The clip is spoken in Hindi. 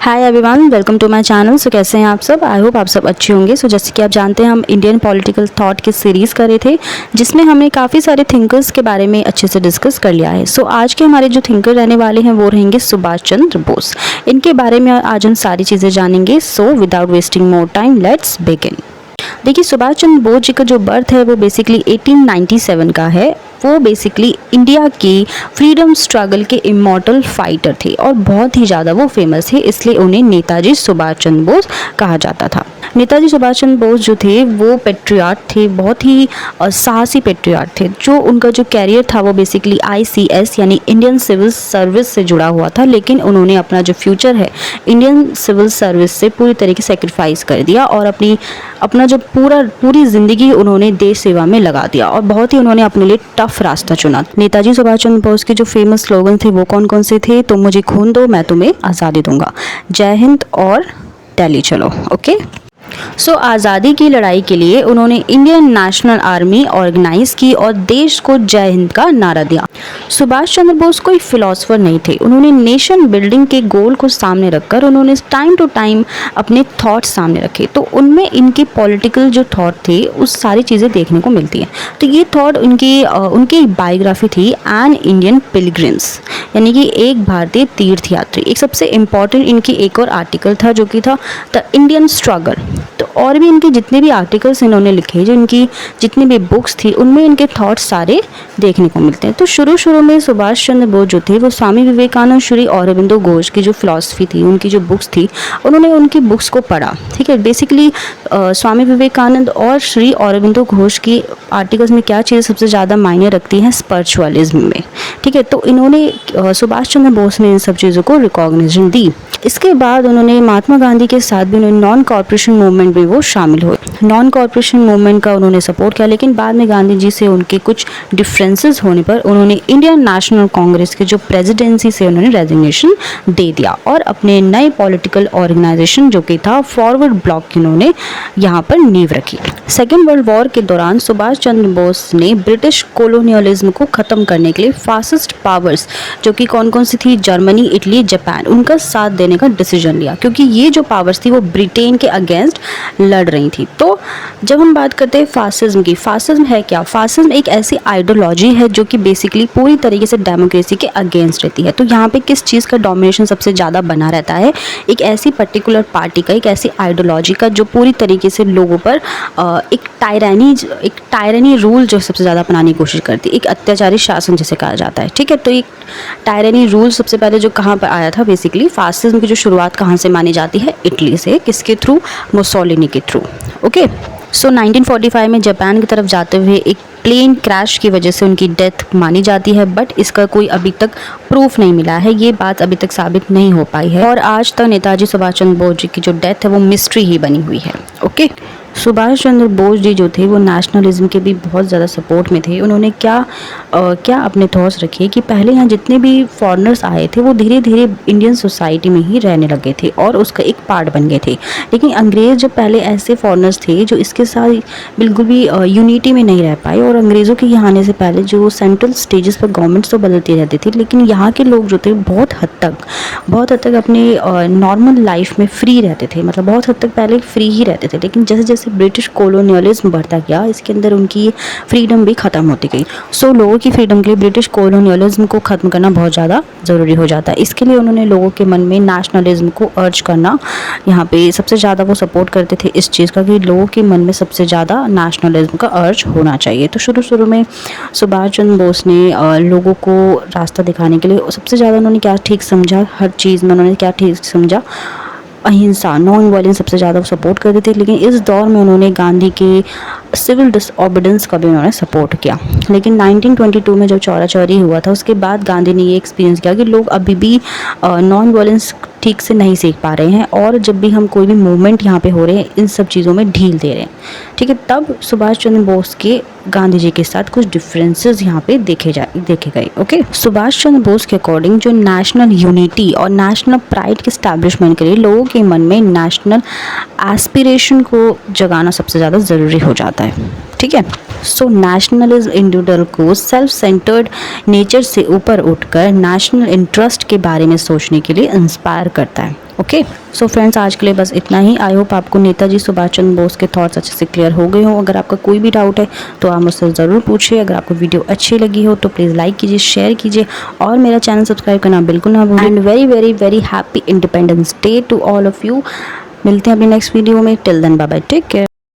Hi everyone, welcome to my channel. So कैसे हैं आप सब? आई होप आप सब अच्छे होंगे। सो जैसे कि आप जानते हैं, हम इंडियन पॉलिटिकल थॉट की सीरीज़ कर रहे थे, जिसमें हमें काफ़ी सारे थिंकर्स के बारे में अच्छे से डिस्कस कर लिया है। सो आज के हमारे जो थिंकर रहने वाले हैं वो रहेंगे सुभाष चंद्र बोस। इनके बारे में आज हम सारी चीज़ें जानेंगे। So without wasting more time, let's begin. देखिए, सुभाष चंद्र बोस जी का जो बर्थ है वो बेसिकली 1897 का है। वो बेसिकली इंडिया की फ्रीडम स्ट्रगल के इमॉर्टल फाइटर थे और बहुत ही ज़्यादा वो फेमस थे, इसलिए उन्हें नेताजी सुभाष चंद्र बोस कहा जाता था। नेताजी सुभाष चंद्र बोस जो थे वो पेट्रियाट थे, बहुत ही साहसी पेट्रियाट थे। जो उनका जो कैरियर था वो बेसिकली ICS यानी इंडियन सिविल सर्विस से जुड़ा हुआ था, लेकिन उन्होंने अपना जो फ्यूचर है इंडियन सिविल सर्विस से पूरी तरीके से सेक्रीफाइस कर दिया और अपना जो पूरी ज़िंदगी उन्होंने देश सेवा में लगा दिया और बहुत ही उन्होंने अपने लिए टफ रास्ता चुना। नेताजी सुभाष चंद्र बोस के जो फेमस स्लोगन थे वो कौन कौन से थे? तुम मुझे खून दो, मैं तुम्हें आज़ादी दूंगा, जय हिंद और दिल्ली चलो। ओके। सो आज़ादी की लड़ाई के लिए उन्होंने इंडियन नेशनल आर्मी ऑर्गेनाइज की और देश को जय हिंद का नारा दिया। सुभाष चंद्र बोस कोई फिलोसोफर नहीं थे। उन्होंने नेशन बिल्डिंग के गोल को सामने रखकर उन्होंने टाइम टू टाइम अपने थॉट्स सामने रखे, तो उनमें इनके पॉलिटिकल जो थॉट थे उस सारी चीज़ें देखने को मिलती हैं। तो ये थॉट उनकी बायोग्राफी थी एन इंडियन पिलग्रिम्स, यानी कि एक भारतीय तीर्थ यात्री। एक सबसे इम्पॉर्टेंट इनकी एक और आर्टिकल था जो कि था द इंडियन स्ट्रगल। तो और भी इनके जितने भी आर्टिकल्स इन्होंने लिखे, जो इनकी जितनी भी बुक्स थी, उनमें इनके थॉट्स सारे देखने को मिलते हैं। तो शुरू में सुभाष चंद्र बोस जो थे वो स्वामी विवेकानंद, श्री अरबिंदो घोष की जो फिलॉसफी थी, उनकी जो बुक्स थी, उन्होंने उनकी बुक्स को पढ़ा। ठीक है, बेसिकली स्वामी विवेकानंद और श्री अरबिंदो घोष की आर्टिकल्स में क्या चीज़ सबसे ज़्यादा मायने रखती हैं? स्पिरिचुअलिज्म में। ठीक है, तो इन्होंने सुभाष चंद्र बोस ने इन सब चीज़ों को रिकॉग्निशन दी। इसके बाद उन्होंने महात्मा गांधी के साथ भी उन्होंने नॉन कॉर्पोरेशन मूवमेंट में वो शामिल हुए। नॉन कॉर्पोरेशन मूवमेंट का उन्होंने सपोर्ट किया, लेकिन बाद में गांधी जी से उनके कुछ डिफरेंसेस होने पर उन्होंने इंडियन नेशनल कांग्रेस के जो प्रेसिडेंसी से उन्होंने रेजिग्नेशन दे दिया और अपने नए पॉलिटिकल ऑर्गेनाइजेशन जो कि था फॉरवर्ड ब्लॉक की उन्होंने यहाँ पर नींव रखी। सेकेंड वर्ल्ड वॉर के दौरान सुभाष चंद्र बोस ने ब्रिटिश कोलोनियलिज्म को ख़त्म करने के लिए फासिस्ट पावर्स जो कि कौन कौन सी थी, जर्मनी, इटली, जापान, उनका साथ देने का डिसीजन लिया, क्योंकि ये जो पावर्स थी वो ब्रिटेन के अगेंस्ट लड़ रही थी। तो जब हम बात करते हैं फासिज्म की, फासिज्म है क्या? फासिज्म एक ऐसी आइडियोलॉजी है जो कि बेसिकली पूरी तरीके से डेमोक्रेसी के अगेंस्ट रहती है। तो यहाँ पे किस चीज़ का डोमिनेशन सबसे ज़्यादा बना रहता है? एक ऐसी पर्टिकुलर पार्टी का, एक ऐसी आइडियोलॉजी का जो पूरी तरीके से लोगों पर एक टायरनी रूल जो सबसे ज़्यादा अपनाने की कोशिश करती है, एक अत्याचारी शासन जिसे कहा जाता है। ठीक है, तो एक टायरनी रूल सबसे पहले जो कहाँ पर आया था, बेसिकली फासिज्म की जो शुरुआत कहाँ से मानी जाती है? इटली से। किसके थ्रू? मुसोलिनी के थ्रू। ओके। सो 1945 में जापान की तरफ जाते हुए एक प्लेन क्रैश की वजह से उनकी डेथ मानी जाती है, बट इसका कोई अभी तक प्रूफ नहीं मिला है, ये बात अभी तक साबित नहीं हो पाई है और आज तक नेताजी सुभाष चंद्र बोस जी की जो डेथ है वो मिस्ट्री ही बनी हुई है। ओके। सुभाष चंद्र बोस जी जो थे वो नेशनलिज्म के भी बहुत ज़्यादा सपोर्ट में थे। उन्होंने क्या अपने थॉट्स रखे कि पहले यहाँ जितने भी फॉरेनर्स आए थे वो धीरे धीरे इंडियन सोसाइटी में ही रहने लगे थे और उसका एक पार्ट बन गए थे, लेकिन अंग्रेज़ जब पहले ऐसे फॉरेनर्स थे जो इसके साथ बिल्कुल भी यूनिटी में नहीं रह पाए और अंग्रेज़ों के यहाँ आने से पहले जो सेंट्रल स्टेजेस पर गवर्नमेंट्स तो बदलती रहती थी, लेकिन यहाँ के लोग जो थे बहुत हद तक अपने नॉर्मल लाइफ में फ्री रहते थे। मतलब बहुत हद तक पहले फ्री ही रहते थे, लेकिन जैसे जैसे ब्रिटिश कोलोनियलिज्म बढ़ता गया, इसके अंदर उनकी फ्रीडम भी ख़त्म होती गई। सो लोगों की फ्रीडम के लिए ब्रिटिश कोलोनियलिज्म को ख़त्म करना बहुत ज़्यादा ज़रूरी हो जाता है। इसके लिए उन्होंने लोगों के मन में नेशनलिज्म को अर्ज करना, यहाँ पे सबसे ज़्यादा वो सपोर्ट करते थे इस चीज़ का कि लोगों के मन में सबसे ज़्यादा नेशनलिज्म का अर्ज होना चाहिए। तो शुरू में सुभाष चंद्र बोस ने लोगों को रास्ता दिखाने के लिए सबसे ज़्यादा उन्होंने क्या ठीक समझा, हर चीज़ में उन्होंने क्या ठीक समझा? अहिंसा, नॉन वायलेंस सबसे ज़्यादा सपोर्ट करते थे, लेकिन इस दौर में उन्होंने गांधी के सिविल डिसऑबीडेंस का भी उन्होंने सपोर्ट किया। लेकिन 1922 में जब चौरी हुआ था, उसके बाद गांधी ने ये एक्सपीरियंस किया कि लोग अभी भी नॉन वायलेंस ठीक से नहीं सीख पा रहे हैं और जब भी हम कोई भी मूवमेंट यहाँ पे हो रहे हैं इन सब चीज़ों में ढील दे रहे हैं। ठीक है, तब सुभाष चंद्र बोस के गांधी जी के साथ कुछ डिफरेंसेस यहाँ पे देखे गए। ओके। सुभाष चंद्र बोस के अकॉर्डिंग जो नेशनल यूनिटी और नेशनल प्राइड के स्टैब्लिशमेंट के लिए लोगों के मन में नेशनल एस्पिरेशन को जगाना सबसे ज़्यादा ज़रूरी हो जाता है। ठीक है। सो नेशनलिज्म इंडिविजुअल को सेल्फ सेंटर्ड नेचर से ऊपर उठकर नेशनल इंटरेस्ट के बारे में सोचने के लिए इंस्पायर करता है। ओके सो फ्रेंड्स, आज के लिए बस इतना ही। आई होप आपको नेताजी सुभाष चंद्र बोस के थॉट्स अच्छे से क्लियर हो गए हों। अगर आपका कोई भी डाउट है तो आप मुझसे ज़रूर पूछिए। अगर आपको वीडियो अच्छी लगी हो तो प्लीज़ लाइक कीजिए, शेयर कीजिए और मेरा चैनल सब्सक्राइब करना बिल्कुल ना भूलें। And very very very happy Independence Day to all of you. मिलते हैं अपनी नेक्स्ट वीडियो में। Till then bye bye, take care.